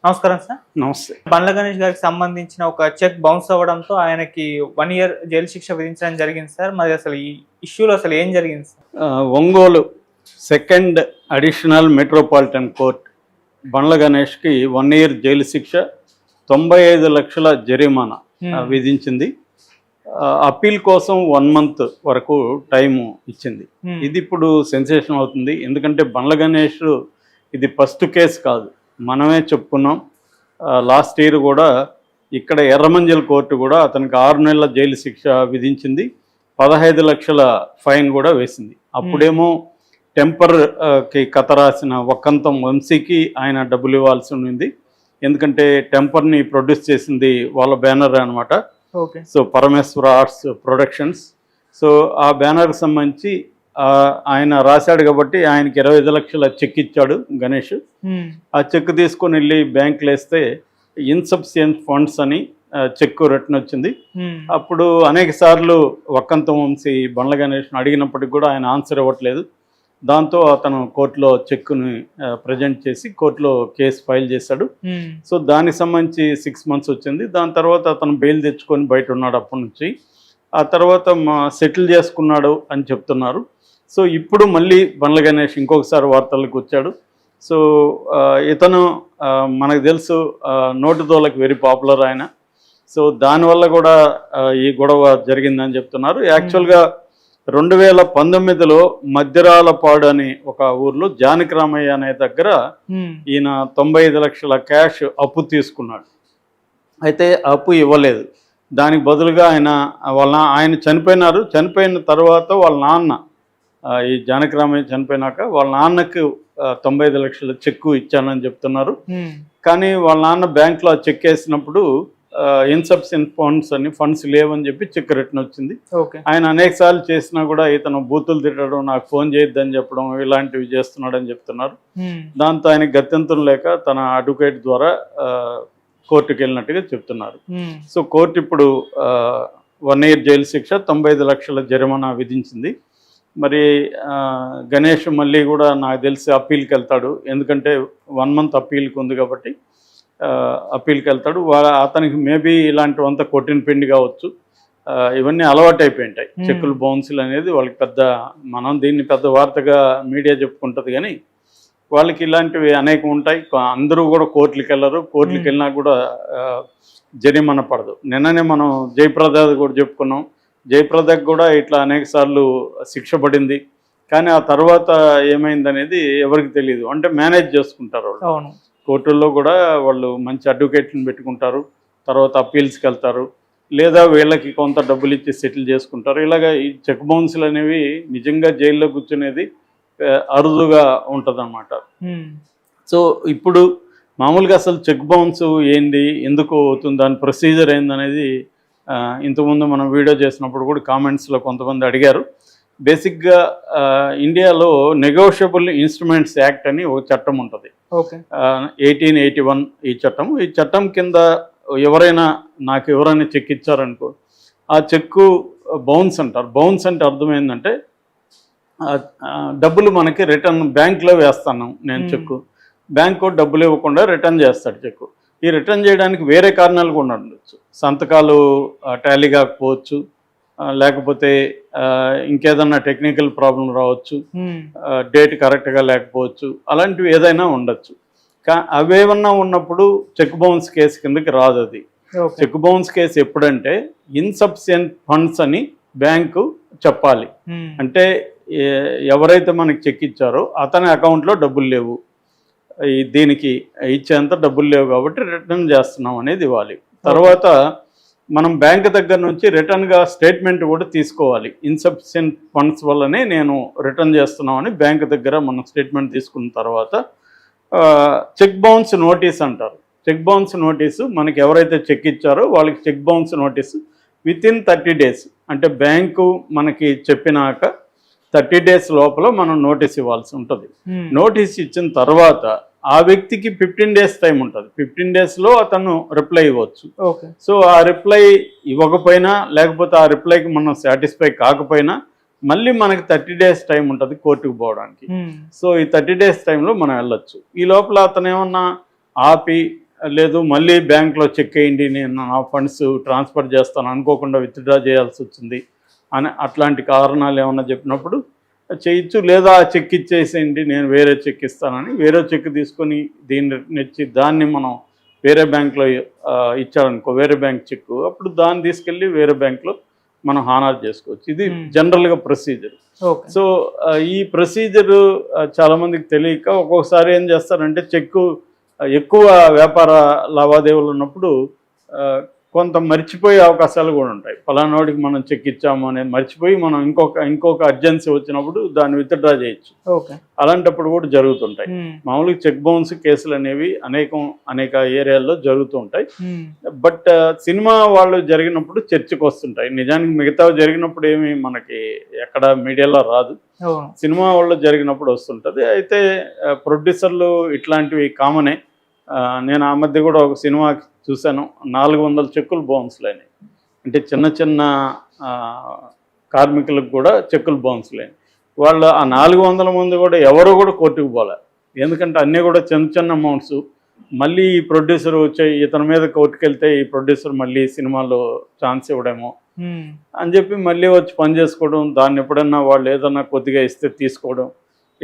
నమస్కారం సార్. నమస్తే. బండ్ల గణేష్ గారికి సంబంధించిన ఒక చెక్ బౌన్స్ అవ్వడంతో ఆయనకి 1 ఇయర్ జైలు శిక్ష విధించడం జరిగింది సార్. మరి అసలు ఈ ఇష్యూలో అసలు ఏం జరిగింది sir? Ongole second additional metropolitan court Bandla గణేష్కి 1 ఇయర్ జైలు శిక్ష, 95 లక్షల జరిమానా విధించింది. అప్పీల్ కోసం 1 మంత్ వరకు టైము ఇచ్చింది. ఇది ఇప్పుడు సెన్సేషన్ అవుతుంది. ఎందుకంటే బండ్ల గణేష్ ఇది ఫస్ట్ కేసు కాదు, మనమే చెప్పుకున్నాం. లాస్ట్ ఇయర్ కూడా ఇక్కడ ఎర్రమంజల్ కోర్టు కూడా అతనికి 6 నెలల జైలు శిక్ష విధించింది, 15 లక్షల ఫైన్ కూడా వేసింది. అప్పుడేమో టెంపర్కి కథ రాసిన వక్కంతం వంశీకి ఆయన డబ్బులు ఇవ్వాల్సి ఉంది. ఎందుకంటే టెంపర్ని ప్రొడ్యూస్ చేసింది వాళ్ళ బ్యానర్ అనమాట. సో పరమేశ్వర ఆర్ట్స్ ప్రొడక్షన్స్. సో ఆ బ్యానర్కి సంబంధించి ఆయన రాశాడు కాబట్టి ఆయనకి 25 లక్షల చెక్ ఇచ్చాడు గణేష్. ఆ చెక్ తీసుకొని వెళ్ళి బ్యాంకులో వేస్తే ఇన్సఫిషియెంట్ ఫండ్స్ అని చెక్ రిటర్న్ వచ్చింది. అప్పుడు అనేక సార్లు వక్కంతం వంశీ బండ్ల గణేష్ను అడిగినప్పటికి కూడా ఆయన ఆన్సర్ ఇవ్వట్లేదు. దాంతో అతను కోర్టులో చెక్ని ప్రజెంట్ చేసి కోర్టులో కేసు ఫైల్ చేశాడు. సో దానికి సంబంధించి 6 మంత్స్ వచ్చింది. దాని తర్వాత అతను బెయిల్ తెచ్చుకొని బయట ఉన్నాడు అప్పటి నుంచి. ఆ తర్వాత సెటిల్ చేసుకున్నాడు అని చెప్తున్నారు. సో ఇప్పుడు మళ్ళీ బండ్ల గణేష్ ఇంకొకసారి వార్తలకు వచ్చాడు. సో ఇతను మనకు తెలుసు నోటుదోలకు వెరీ పాపులర్ ఆయన. సో దానివల్ల కూడా ఈ గొడవ జరిగిందని చెప్తున్నారు. యాక్చువల్గా 2019లో మధ్యరాలపాడు అనే ఒక ఊర్లో జానకిరామయ్య అనే దగ్గర ఈయన 95 లక్షల క్యాష్ అప్పు తీసుకున్నాడు. అయితే అప్పు ఇవ్వలేదు. దానికి బదులుగా ఆయన చనిపోయినారు. చనిపోయిన తర్వాత వాళ్ళ నాన్న, ఈ జానకిరామయ్య చనిపోయినాక వాళ్ళ నాన్నకు 95 లక్షల చెక్కు ఇచ్చానని చెప్తున్నారు. కానీ వాళ్ళ నాన్న బ్యాంకులో చెక్ వేసినప్పుడు ఇన్సఫిషియెంట్ ఫండ్స్ లేవని చెప్పి చెక్ రిటర్న్ వచ్చింది. ఆయన అనేక సార్లు చేసినా కూడా ఇతను బూతులు తిట్టడం, నాకు ఫోన్ చేయొద్దని చెప్పడం, ఇలాంటివి చేస్తున్నాడని చెప్తున్నారు. దాంతో ఆయన గత్యంతరం లేక తన అడ్వకేట్ ద్వారా కోర్టుకు వెళ్ళినట్టుగా చెప్తున్నారు. సో కోర్టు ఇప్పుడు 1 ఇయర్ జైలు శిక్ష, 95 లక్షల జరిమానా విధించింది. మరి గణేష్ మళ్ళీ కూడా నాకు తెలిసి అప్పీల్కి వెళ్తాడు. ఎందుకంటే 1 మంత్ అప్పీల్కి ఉంది కాబట్టి అప్పీల్కి వెళ్తాడు. అతనికి మేబీ ఇలాంటివంతా కొట్టిన పిండి కావచ్చు. ఇవన్నీ అలవాటు అయిపోయింటాయి చెక్కులు బౌన్సులు అనేది. వాళ్ళకి మనం దీన్ని పెద్ద వార్తగా మీడియా చెప్పుకుంటుంది, కానీ వాళ్ళకి ఇలాంటివి అనేకం ఉంటాయి. అందరూ కూడా కోర్టులకు వెళ్ళరు. కోర్టులకు వెళ్ళినా కూడా జరిమానా పడదు. నిన్ననే మనం జయప్రద కూడా చెప్పుకున్నాం. జయప్రదకు కూడా ఇట్లా అనేక సార్లు శిక్ష పడింది. కానీ ఆ తర్వాత ఏమైందనేది ఎవరికి తెలియదు. అంటే మేనేజ్ చేసుకుంటారు వాళ్ళు. కోర్టుల్లో కూడా వాళ్ళు మంచి అడ్వకేట్లను పెట్టుకుంటారు, తర్వాత అప్పీల్స్కి వెళ్తారు, లేదా వీళ్ళకి కొంత డబ్బులు ఇచ్చి సెటిల్ చేసుకుంటారు. ఇలాగ ఈ చెక్ బౌన్స్లు అనేవి నిజంగా జైల్లో కూర్చునేది అరుదుగా ఉంటుందన్నమాట. సో ఇప్పుడు మామూలుగా అసలు చెక్ బౌన్స్ ఏంటి, ఎందుకు అవుతుంది, దాని ప్రొసీజర్ ఏందనేది ఇంతకుముందు మనం వీడియో చేసినప్పుడు కూడా కామెంట్స్లో కొంతమంది అడిగారు. బేసిక్గా ఇండియాలో నెగోషియబుల్ ఇన్స్ట్రుమెంట్స్ యాక్ట్ అని ఒక చట్టం ఉంటుంది, 1881 ఈ చట్టం కింద ఎవరైనా చెక్ ఇచ్చారనుకో, ఆ చెక్కు బౌన్స్ అంటారు. బౌన్స్ అంటే అర్థం ఏంటంటే డబ్బులు మనకి రిటర్న్ బ్యాంక్లో వేస్తాను నేను చెక్కు, బ్యాంకు డబ్బులు ఇవ్వకుండా రిటర్న్ చేస్తాడు చెక్కు. ఈ రిటర్న్ చేయడానికి వేరే కారణాలు కూడా ఉండొచ్చు. సంతకాలు టాలీ కాకపోవచ్చు, లేకపోతే ఇంకేదన్నా టెక్నికల్ ప్రాబ్లం రావచ్చు, డేట్ కరెక్ట్గా లేకపోవచ్చు, అలాంటివి ఏదైనా ఉండొచ్చు. అవేమన్నా ఉన్నప్పుడు చెక్ బౌన్స్ కేసు కిందకి రాదు. అది చెక్ బౌన్స్ కేసు ఎప్పుడంటే ఇన్సఫిషియెంట్ ఫండ్స్ అని బ్యాంకు చెప్పాలి. అంటే ఎవరైతే మనకి చెక్ ఇచ్చారో అతని అకౌంట్లో డబ్బులు లేవు, దీనికి ఇచ్చేంత డబ్బులు లేవు కాబట్టి రిటర్న్ చేస్తున్నాం అనేది ఇవ్వాలి. తర్వాత మనం బ్యాంక్ దగ్గర నుంచి రిటర్న్గా స్టేట్మెంట్ కూడా తీసుకోవాలి. ఇన్సఫిషియెంట్ ఫండ్స్ వల్లనే నేను రిటర్న్ చేస్తున్నామని బ్యాంక్ దగ్గర మనం స్టేట్మెంట్ తీసుకున్న తర్వాత చెక్ బౌన్స్ నోటీస్ అంటారు. చెక్ బౌన్స్ నోటీసు మనకి ఎవరైతే చెక్ ఇచ్చారో వాళ్ళకి cheque bounce notice within 30 days, అంటే బ్యాంకు మనకి చెప్పినాక 30 days లోపల మనం నోటీస్ ఇవ్వాల్సి ఉంటుంది. నోటీస్ ఇచ్చిన తర్వాత ఆ వ్యక్తికి 15 days టైం ఉంటుంది. 15 daysలో అతను రిప్లై ఇవ్వచ్చు. సో ఆ రిప్లై ఇవ్వకపోయినా, లేకపోతే ఆ రిప్లైకి మనం సాటిస్ఫై కాకపోయినా మళ్ళీ మనకి 30 days టైం ఉంటుంది కోర్టుకు పోవడానికి. సో ఈ 30 days టైంలో మనం వెళ్ళొచ్చు. ఈ లోపల అతను ఏమన్నా ఆపి లేదు మళ్ళీ బ్యాంక్లో చెక్ వేయండి, నేను నా ఫండ్స్ ట్రాన్స్ఫర్ చేస్తాను, అనుకోకుండా విత్డ్రా చేయాల్సి వచ్చింది అని అట్లాంటి కారణాలు ఏమన్నా చెప్పినప్పుడు చేయొచ్చు. లేదా ఆ చెక్ ఇచ్చేసేయండి, నేను వేరే చెక్ ఇస్తానని వేరే చెక్ తీసుకొని దీన్ని నెచ్చి దాన్ని మనం వేరే బ్యాంక్లో ఇచ్చారనుకో, వేరే బ్యాంక్ చెక్, అప్పుడు దాన్ని తీసుకెళ్ళి వేరే బ్యాంక్లో మనం హానర్ చేసుకోవచ్చు. ఇది జనరల్గా ప్రొసీజర్. సో ఈ ప్రొసీజరు చాలామందికి తెలియక ఒక్కొక్కసారి ఏం చేస్తారంటే చెక్కు ఎక్కువ వ్యాపార లావాదేవీలు ఉన్నప్పుడు కొంత మర్చిపోయే అవకాశాలు కూడా ఉంటాయి. ఫలానాడికి మనం చెక్ ఇచ్చాము అనేది మర్చిపోయి మనం ఇంకొక అర్జెన్సీ వచ్చినప్పుడు దాన్ని విత్డ్రా చేయొచ్చు. అలాంటప్పుడు కూడా జరుగుతుంటాయి. మామూలుగా చెక్ బౌన్స్ కేసులు అనేవి అనేక ఏరియాల్లో జరుగుతూ ఉంటాయి. బట్ సినిమా వాళ్ళు జరిగినప్పుడు చర్చకు వస్తుంటాయి. నిజానికి మిగతా జరిగినప్పుడు ఏమి మనకి ఎక్కడ మీడియాలో రాదు, సినిమా వాళ్ళు జరిగినప్పుడు వస్తుంటుంది. అయితే ప్రొడ్యూసర్లు ఇట్లాంటివి కామనే. నేను ఆ మధ్య కూడా ఒక సినిమా చూశాను, 400 చెక్కులు బౌన్స్లు అయినాయి. అంటే చిన్న చిన్న కార్మికులకు కూడా చెక్కులు బౌన్స్లు అయినాయి. వాళ్ళు ఆ 400 మంది కూడా ఎవరు కూడా కోర్టుకు పోలే, ఎందుకంటే అన్నీ కూడా చిన్న చిన్న అమౌంట్స్. మళ్ళీ ఈ ప్రొడ్యూసర్ వచ్చే ఇతని మీద కోర్టుకు వెళ్తే ఈ ప్రొడ్యూసర్ మళ్ళీ సినిమాలో ఛాన్స్ ఇవ్వడేమో అని చెప్పి మళ్ళీ వచ్చి పని చేసుకోవడం, దాన్ని ఎప్పుడన్నా వాళ్ళు ఏదన్నా కొద్దిగా ఇస్తే తీసుకోవడం,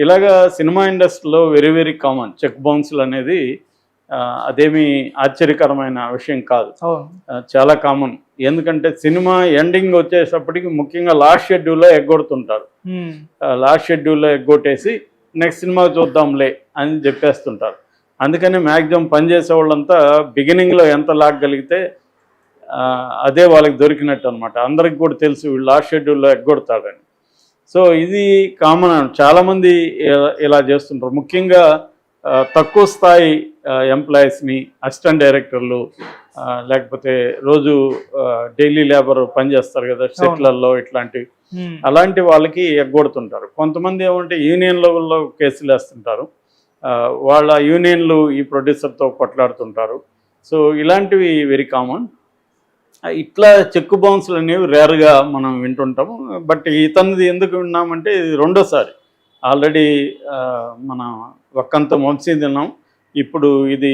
ఇలాగా సినిమా ఇండస్ట్రీలో వెరీ వెరీ కామన్ చెక్ బౌన్స్లు అనేది. అదేమీ ఆశ్చర్యకరమైన విషయం కాదు, చాలా కామన్. ఎందుకంటే సినిమా ఎండింగ్ వచ్చేటప్పటికి ముఖ్యంగా లాస్ట్ షెడ్యూల్లో ఎగ్గొడుతుంటారు. లాస్ట్ షెడ్యూల్లో ఎగ్గొట్టేసి నెక్స్ట్ సినిమా చూద్దాంలే అని చెప్పేస్తుంటారు. అందుకని మ్యాక్సిమం పనిచేసే వాళ్ళంతా బిగినింగ్లో ఎంత లాగగలిగితే అదే వాళ్ళకి దొరికినట్టు అనమాట. అందరికి కూడా తెలుసు వీళ్ళు లాస్ట్ షెడ్యూల్లో ఎగ్గొడతాడని. సో ఇది కామన్. చాలామంది ఇలా చేస్తుంటారు. ముఖ్యంగా తక్కువ స్థాయి ఎంప్లాయీస్ని, అసిస్టెంట్ డైరెక్టర్లు, లేకపోతే రోజు డైలీ లేబర్ పనిచేస్తారు కదా సెట్లలో, ఇట్లాంటివి అలాంటి వాళ్ళకి ఎగ్గొడుతుంటారు. కొంతమంది ఏమంటే యూనియన్ లెవెల్లో కేసులు వేస్తుంటారు, వాళ్ళ యూనియన్లు ఈ ప్రొడ్యూసర్తో కొట్లాడుతుంటారు. సో ఇలాంటివి వెరీ కామన్. ఇట్లా చెక్ బౌన్స్లు అనేవి రేర్గా మనం వింటుంటాము. బట్ ఇతనిది ఎందుకు విన్నామంటే ఇది రెండోసారి. ఆల్రెడీ మన వక్కంత వంశీ తిన్నాం, ఇప్పుడు ఇది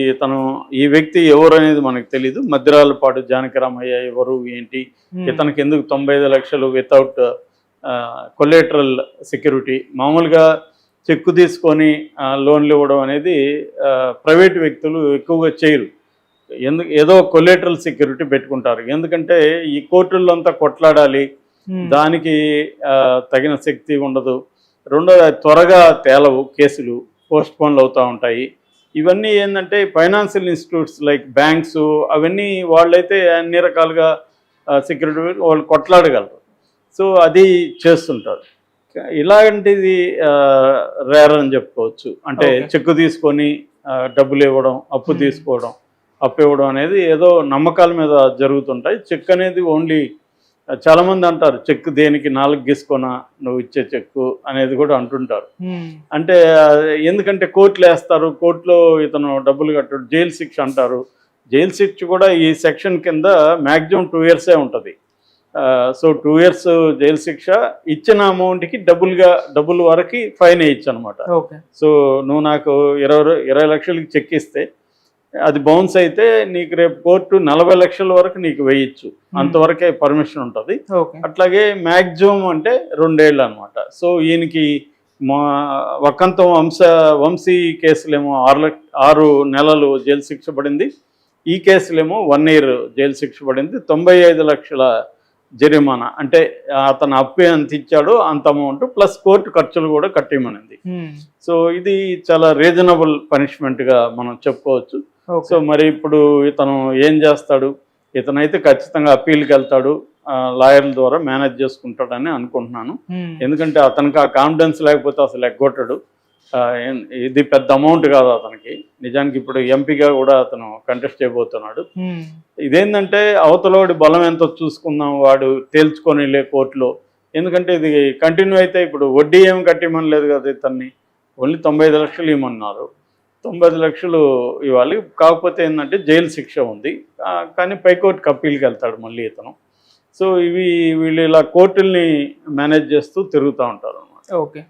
ఈ వ్యక్తి ఎవరు అనేది మనకు తెలీదు. మద్దిరాలపాడు జానకిరామయ్య ఎవరు ఏంటి, ఇతనికి ఎందుకు 95 లక్షలు వితౌట్ కొలేటరల్ సెక్యూరిటీ. మామూలుగా చెక్కు తీసుకొని లోన్లు ఇవ్వడం అనేది ప్రైవేట్ వ్యక్తులు ఎక్కువగా చేయరు. ఏదో కొలేటరల్ సెక్యూరిటీ పెట్టుకుంటారు. ఎందుకంటే ఈ కోర్టుల్లో అంతా కొట్లాడాలి, దానికి తగిన శక్తి ఉండదు. రెండోది త్వరగా తేలవు, కేసులు పోస్ట్పోన్లు అవుతూ ఉంటాయి. ఇవన్నీ ఏంటంటే ఫైనాన్షియల్ ఇన్స్టిట్యూట్స్ లైక్ బ్యాంక్స్ అవన్నీ వాళ్ళైతే అన్ని రకాలుగా సెక్యూరిటీ వాళ్ళు కొట్లాడగలరు. సో అది చేస్తుంటారు. ఇలాంటిది రేర్ అని చెప్పుకోవచ్చు. అంటే చెక్కు తీసుకొని డబ్బులు ఇవ్వడం, అప్పు తీసుకోవడం, అప్పు ఇవ్వడం అనేది ఏదో నమ్మకాల మీద జరుగుతుంటాయి. చెక్ అనేది ఓన్లీ చాలామంది అంటారు చెక్ దేనికి 4 గీసుకొనా నువ్వు ఇచ్చే చెక్కు అనేది కూడా అంటుంటారు. అంటే ఎందుకంటే కోర్టులు వేస్తారు, కోర్టులో ఇతను డబ్బులు కట్టడు, జైలు శిక్ష అంటారు. జైలు శిక్ష కూడా ఈ సెక్షన్ కింద మ్యాక్సిమం 2 years ఉంటుంది. సో 2 years జైలు శిక్ష, ఇచ్చిన అమౌంట్కి డబ్బుల వరకు ఫైన్ వేయచ్చు అనమాట. సో నువ్వు నాకు 20 లక్షలకి చెక్ ఇస్తే అది బౌన్స్ అయితే నీకు రేపు కోర్టు 40 లక్షల వరకు నీకు వేయచ్చు, అంతవరకే పర్మిషన్ ఉంటుంది. అట్లాగే మ్యాక్సిమం అంటే 2 ఏళ్ళు అనమాట. సో ఈయనకి వక్కంతం వంశీ కేసులేమో 6 నెలలు జైలు శిక్ష పడింది. ఈ కేసులేమో 1 year జైలు శిక్ష పడింది. 95 లక్షల జరిమానా. అంటే అతను అప్పు ఎంత ఇచ్చాడో అంత అమౌంట్ ప్లస్ కోర్టు ఖర్చులు కూడా కట్టేయమనింది. సో ఇది చాలా రీజనబుల్ పనిష్మెంట్గా మనం చెప్పుకోవచ్చు. సో మరి ఇప్పుడు ఇతను ఏం చేస్తాడు? ఇతనైతే ఖచ్చితంగా అప్పీల్కి వెళ్తాడు, లాయర్ల ద్వారా మేనేజ్ చేసుకుంటాడని అనుకుంటున్నాను. ఎందుకంటే అతనికి ఆ కాన్ఫిడెన్స్ లేకపోతే అసలు ఎగ్గొట్టడు. ఇది పెద్ద అమౌంట్ కాదు అతనికి. నిజానికి ఇప్పుడు ఎంపీగా కూడా అతను కంటెస్ట్ చేయబోతున్నాడు. ఇదేంటంటే అవతలోడి బలం ఎంతో చూసుకుందాం, వాడు తేల్చుకొని కోర్టులో. ఎందుకంటే ఇది కంటిన్యూ అయితే ఇప్పుడు వడ్డీ ఏమి కట్టిమని లేదు కదా ఇతన్ని, ఓన్లీ 95 లక్షలు ఇవ్వమన్నారు. 95 లక్షలు ఇవ్వాలి. కాకపోతే ఏంటంటే జైలు శిక్ష ఉంది, కానీ పైకోర్టుకి అప్పీల్కి వెళ్తాడు మళ్ళీ ఇతను. సో వీళ్ళు ఇలా కోర్టుల్ని మేనేజ్ చేస్తూ తిరుగుతూ ఉంటారు అన్నమాట. ఓకే.